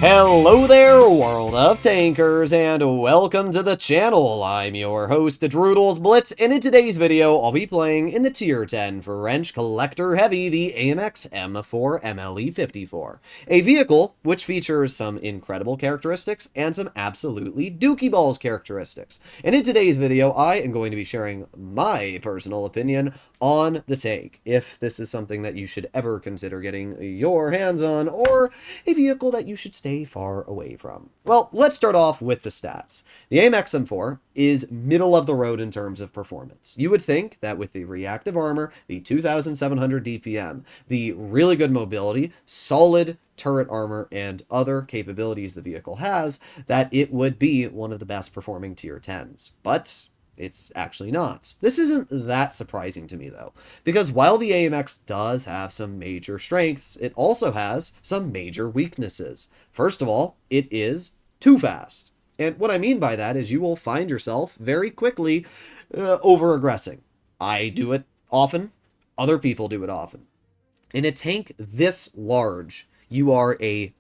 Hello there, world of tankers, and welcome to the channel. I'm your host, Droodles Blitz, and in today's video, I'll be playing in the Tier 10 for Wrench Collector Heavy, the AMX M4 MLE54, a vehicle which features some incredible characteristics and some absolutely dookie balls characteristics. And in today's video, I am going to be sharing my personal opinion on the tank, if this is something that you should ever consider getting your hands on, or a vehicle that you should stay far away from. Well, let's start off with the stats. The AMX M4 is middle of the road in terms of performance. You would think that with the reactive armor, the 2700 DPM, the really good mobility, solid turret armor, and other capabilities the vehicle has, that it would be one of the best performing tier 10s. But it's actually not. This isn't that surprising to me, though, because while the AMX does have some major strengths, it also has some major weaknesses. First of all, it is too fast. And what I mean by that is you will find yourself very quickly over-aggressing. I do it often. Other people do it often. In a tank this large, you are a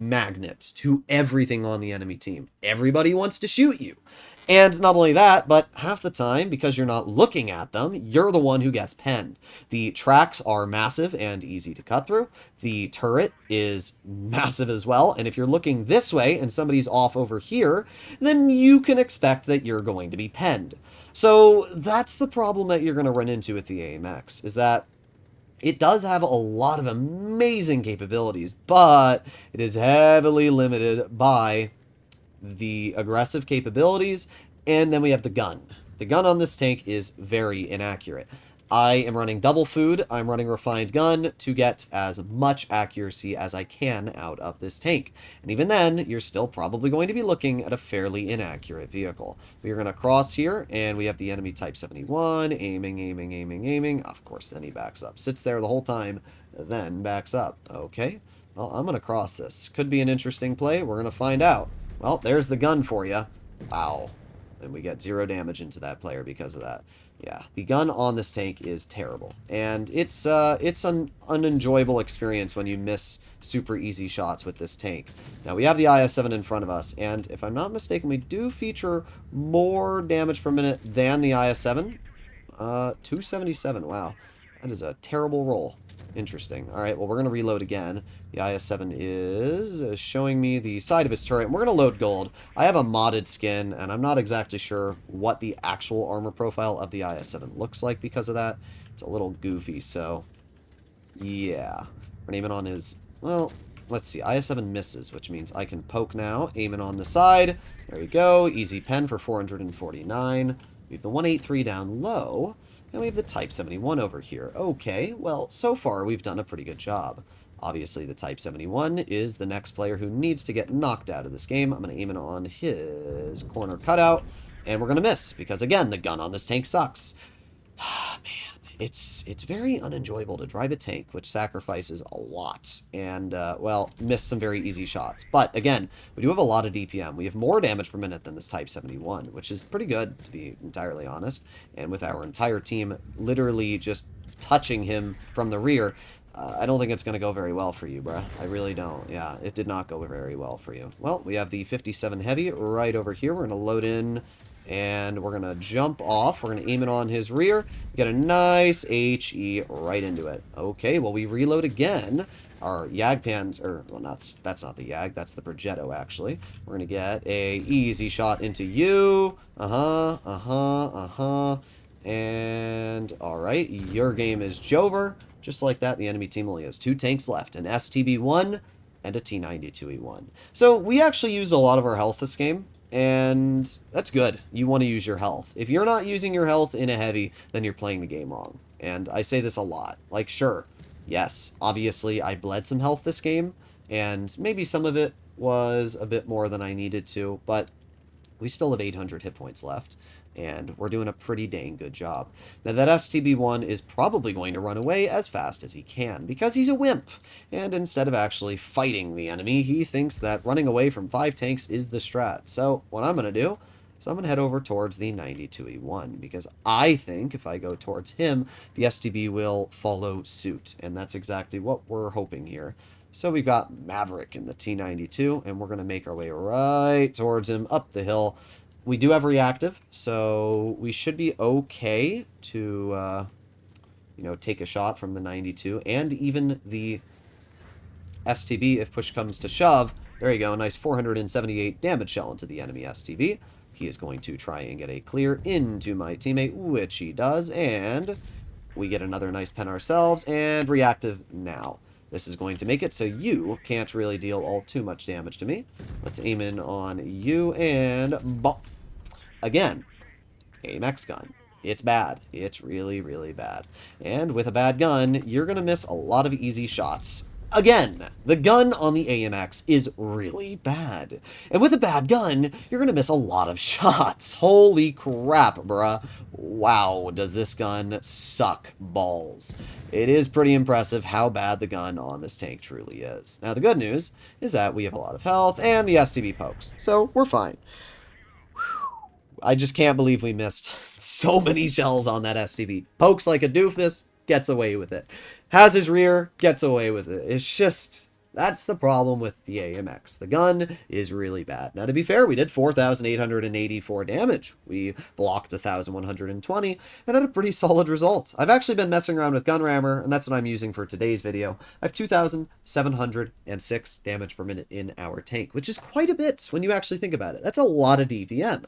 magnet to everything on the enemy team. Everybody wants to shoot you. And not only that, but half the time, because you're not looking at them, you're the one who gets penned. The tracks are massive and easy to cut through. The turret is massive as well, and if you're looking this way and somebody's off over here, then you can expect that you're going to be penned. So that's the problem that you're going to run into with the AMX, is that it does have a lot of amazing capabilities, but it is heavily limited by the aggressive capabilities, and then we have the gun. The gun on this tank is very inaccurate. I am running double food, I'm running refined gun to get as much accuracy as I can out of this tank. And even then, you're still probably going to be looking at a fairly inaccurate vehicle. We're going to cross here, and we have the enemy Type 71, aiming. Of course, then he backs up. Sits there the whole time, then backs up. Okay, well, I'm going to cross this. Could be an interesting play. We're going to find out. Well, there's the gun for you. Wow. And we get 0 damage into that player because of that. Yeah, the gun on this tank is terrible. And it's an unenjoyable experience when you miss super easy shots with this tank. Now, we have the IS-7 in front of us, and if I'm not mistaken, we do feature more damage per minute than the IS-7. 277, wow. That is a terrible roll. Interesting. All right, well, we're going to reload again. The IS-7 is showing me the side of his turret, and we're going to load gold. I have a modded skin, and I'm not exactly sure what the actual armor profile of the IS-7 looks like because of that. It's a little goofy, so yeah. We're aiming on his, well, let's see. IS-7 misses, which means I can poke now, aiming on the side. There you go. Easy pen for 449. We have the 183 down low. And we have the Type 71 over here. Okay, well, so far we've done a pretty good job. Obviously, the Type 71 is the next player who needs to get knocked out of this game. I'm going to aim it on his corner cutout, and we're going to miss, because, again, the gun on this tank sucks. Man, it's very unenjoyable to drive a tank, which sacrifices a lot, and, well, miss some very easy shots. But, again, we do have a lot of DPM. We have more damage per minute than this Type 71, which is pretty good, to be entirely honest. And with our entire team literally just touching him from the rear, I don't think it's going to go very well for you, bruh. I really don't. Yeah, it did not go very well for you. Well, we have the 57 Heavy right over here. We're going to load in, and we're going to jump off. We're going to aim it on his rear. Get a nice HE right into it. Okay, well, we reload again. Our Jagdpanzer, or, well, that's not the Jag, that's the Progetto, actually. We're going to get a easy shot into you. And, alright, your game is Jover. Just like that, the enemy team only has 2 tanks left, an STB-1 and a T-92E1. So we actually used a lot of our health this game, and that's good. You want to use your health. If you're not using your health in a heavy, then you're playing the game wrong. And I say this a lot. Like, sure, yes, obviously I bled some health this game, and maybe some of it was a bit more than I needed to, but we still have 800 hit points left, and we're doing a pretty dang good job. Now, that STB-1 is probably going to run away as fast as he can, because he's a wimp, and instead of actually fighting the enemy, he thinks that running away from 5 tanks is the strat. So, what I'm going to do is I'm going to head over towards the 92E1, because I think if I go towards him, the STB will follow suit, and that's exactly what we're hoping here. So we've got Maverick in the T-92, and we're going to make our way right towards him, up the hill. We do have reactive, so we should be okay to, take a shot from the 92, and even the STB if push comes to shove. There you go, a nice 478 damage shell into the enemy STB. He is going to try and get a clear into my teammate, which he does, and we get another nice pen ourselves, and reactive now. This is going to make it so you can't really deal all too much damage to me. Let's aim in on you, and bop. Again, AMX gun. It's bad. It's really, really bad. And with a bad gun, you're going to miss a lot of easy shots. Again, the gun on the AMX is really bad. And with a bad gun, you're going to miss a lot of shots. Holy crap, bruh. Wow, does this gun suck balls. It is pretty impressive how bad the gun on this tank truly is. Now, the good news is that we have a lot of health and the STB pokes, so we're fine. I just can't believe we missed so many shells on that STB. Pokes like a doofus, gets away with it. Has his rear, gets away with it. It's just, that's the problem with the AMX. The gun is really bad. Now, to be fair, we did 4,884 damage. We blocked 1,120 and had a pretty solid result. I've actually been messing around with Gun Rammer, and that's what I'm using for today's video. I have 2,706 damage per minute in our tank, which is quite a bit when you actually think about it. That's a lot of DPM.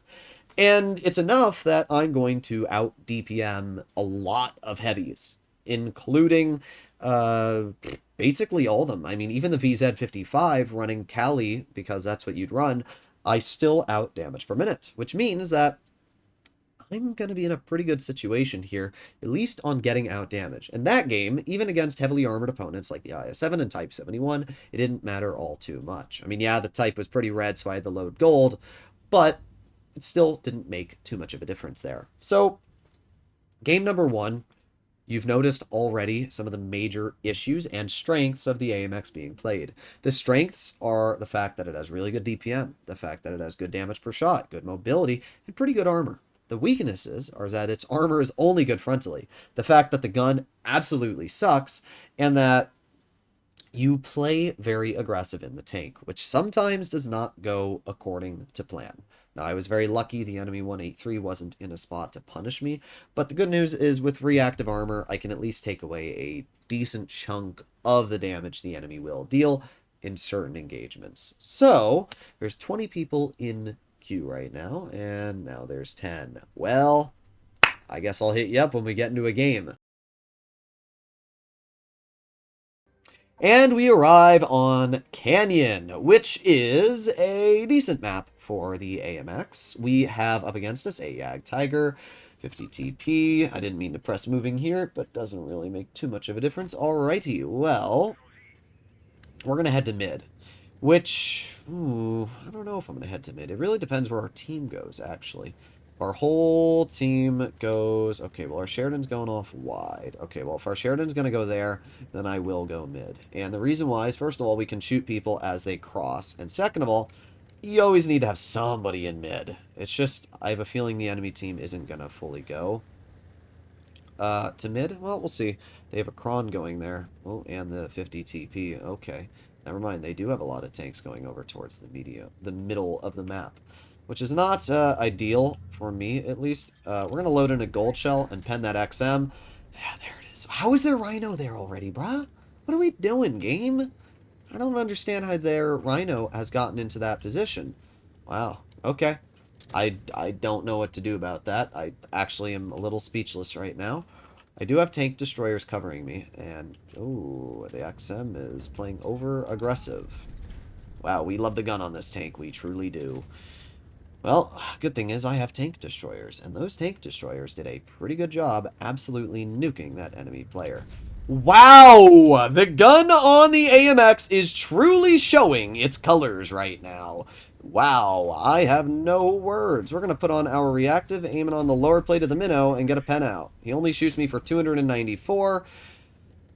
And it's enough that I'm going to out DPM a lot of heavies, including basically all of them. I mean, even the VZ55 running Kali, because that's what you'd run, I still out damage per minute, which means that I'm going to be in a pretty good situation here, at least on getting out damage. And that game, even against heavily armored opponents like the IS-7 and Type 71, it didn't matter all too much. I mean, yeah, the Type was pretty red, so I had to load gold, but it still didn't make too much of a difference there. So, game number 1, you've noticed already some of the major issues and strengths of the AMX being played. The strengths are the fact that it has really good DPM, the fact that it has good damage per shot, good mobility, and pretty good armor. The weaknesses are that its armor is only good frontally, the fact that the gun absolutely sucks, and that you play very aggressive in the tank, which sometimes does not go according to plan. Now, I was very lucky the enemy 183 wasn't in a spot to punish me, but the good news is with reactive armor, I can at least take away a decent chunk of the damage the enemy will deal in certain engagements. So, there's 20 people in queue right now, and now there's 10. Well, I guess I'll hit you up when we get into a game. And we arrive on Canyon, which is a decent map for the AMX. We have up against us a Yag Tiger, 50 TP. I didn't mean to press moving here, but doesn't really make too much of a difference. Alrighty, well, we're going to head to mid, which, I don't know if I'm going to head to mid. It really depends where our team goes, actually. Our whole team goes... Okay, well, our Sheridan's going off wide. Okay, well, if our Sheridan's going to go there, then I will go mid. And the reason why is, first of all, we can shoot people as they cross. And second of all, you always need to have somebody in mid. It's just, I have a feeling the enemy team isn't going to fully go to mid. Well, we'll see. They have a Kron going there. Oh, and the 50 TP. Okay. Never mind, they do have a lot of tanks going over towards the middle of the map, which is not ideal for me, at least. We're going to load in a gold shell and pen that XM. Yeah, there it is. How is their Rhino there already, bruh? What are we doing, game? I don't understand how their Rhino has gotten into that position. Wow. Okay. I don't know what to do about that. I actually am a little speechless right now. I do have tank destroyers covering me, and oh, the XM is playing over aggressive. Wow, we love the gun on this tank. We truly do. Well, good thing is I have tank destroyers, and those tank destroyers did a pretty good job absolutely nuking that enemy player. Wow! The gun on the AMX is truly showing its colors right now. Wow, I have no words. We're going to put on our reactive, aiming on the lower plate of the minnow, and get a pen out. He only shoots me for 294.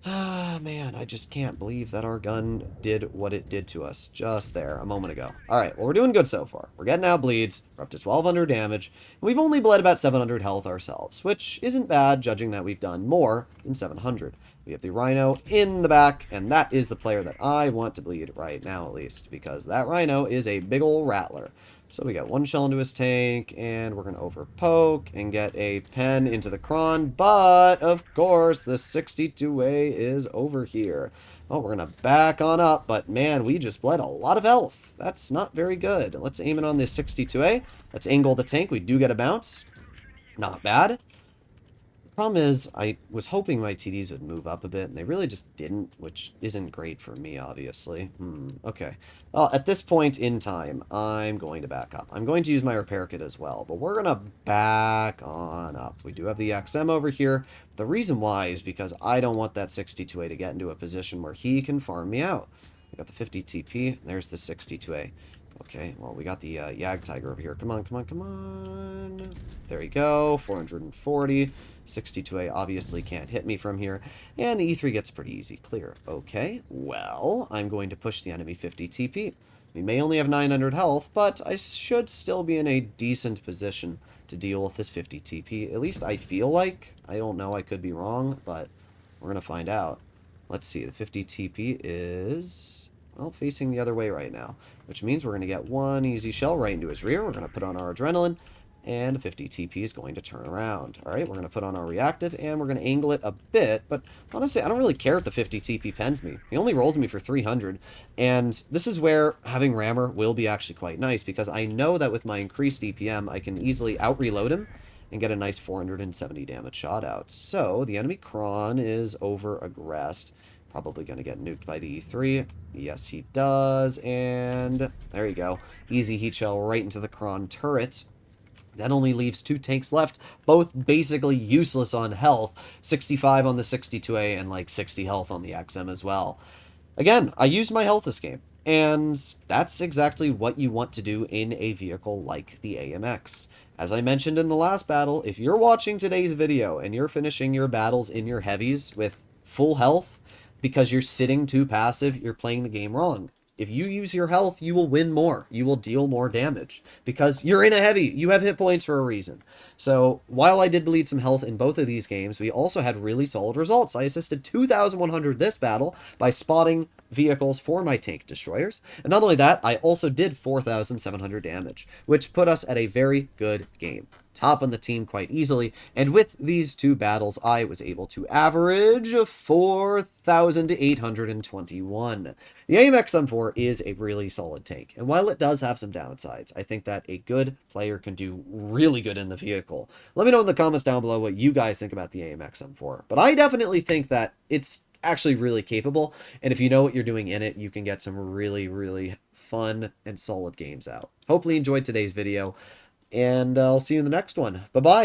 Ah, man, I just can't believe that our gun did what it did to us just there a moment ago. All right, well, we're doing good so far. We're getting out bleeds. We're up to 1,200 damage. And we've only bled about 700 health ourselves, which isn't bad, judging that we've done more than 700. We have the Rhino in the back, and that is the player that I want to bleed right now, at least, because that Rhino is a big ol' rattler. So we got one shell into his tank, and we're going to overpoke and get a pen into the cron, but, of course, the 62A is over here. Oh, we're going to back on up, but man, we just bled a lot of health. That's not very good. Let's aim it on the 62A. Let's angle the tank. We do get a bounce. Not bad. Problem is, I was hoping my TDs would move up a bit, and they really just didn't, which isn't great for me, obviously. Okay. Well, at this point in time, I'm going to back up. I'm going to use my repair kit as well, but we're going to back on up. We do have the XM over here. The reason why is because I don't want that 62A to get into a position where he can farm me out. We got the 50 TP. There's the 62A. Okay, well, we got the Jagdtiger over here. Come on, come on, come on. There we go. 440. 62A obviously can't hit me from here. And the E3 gets pretty easy clear. Okay, well, I'm going to push the enemy 50 TP. We may only have 900 health, but I should still be in a decent position to deal with this 50 TP. At least I feel like. I don't know, I could be wrong, but we're going to find out. Let's see, the 50 TP is, well, facing the other way right now, which means we're going to get one easy shell right into his rear. We're going to put on our adrenaline, and 50 TP is going to turn around. All right, we're going to put on our reactive, and we're going to angle it a bit, but honestly, I don't really care if the 50 TP pens me. He only rolls me for 300, and this is where having Rammer will be actually quite nice, because I know that with my increased EPM, I can easily out-reload him and get a nice 470 damage shot out. So, the enemy Kron is over-aggressed. Probably going to get nuked by the E3. Yes, he does, and there you go. Easy heat shell right into the Kron turret. That only leaves 2 tanks left, both basically useless on health. 65 on the 62A and like 60 health on the XM as well. Again, I used my health this game, and that's exactly what you want to do in a vehicle like the AMX. As I mentioned in the last battle, if you're watching today's video and you're finishing your battles in your heavies with full health because you're sitting too passive, you're playing the game wrong. If you use your health, you will win more. You will deal more damage because you're in a heavy. You have hit points for a reason. So while I did bleed some health in both of these games, we also had really solid results. I assisted 2,100 this battle by spotting vehicles for my tank destroyers. And not only that, I also did 4,700 damage, which put us at a very good game. Top on the team quite easily, and with these 2 battles, I was able to average 4,821. The AMX M4 is a really solid tank, and while it does have some downsides, I think that a good player can do really good in the vehicle. Let me know in the comments down below what you guys think about the AMX M4, but I definitely think that it's actually really capable, and if you know what you're doing in it, you can get some really, really fun and solid games out. Hopefully you enjoyed today's video, and I'll see you in the next one. Bye-bye.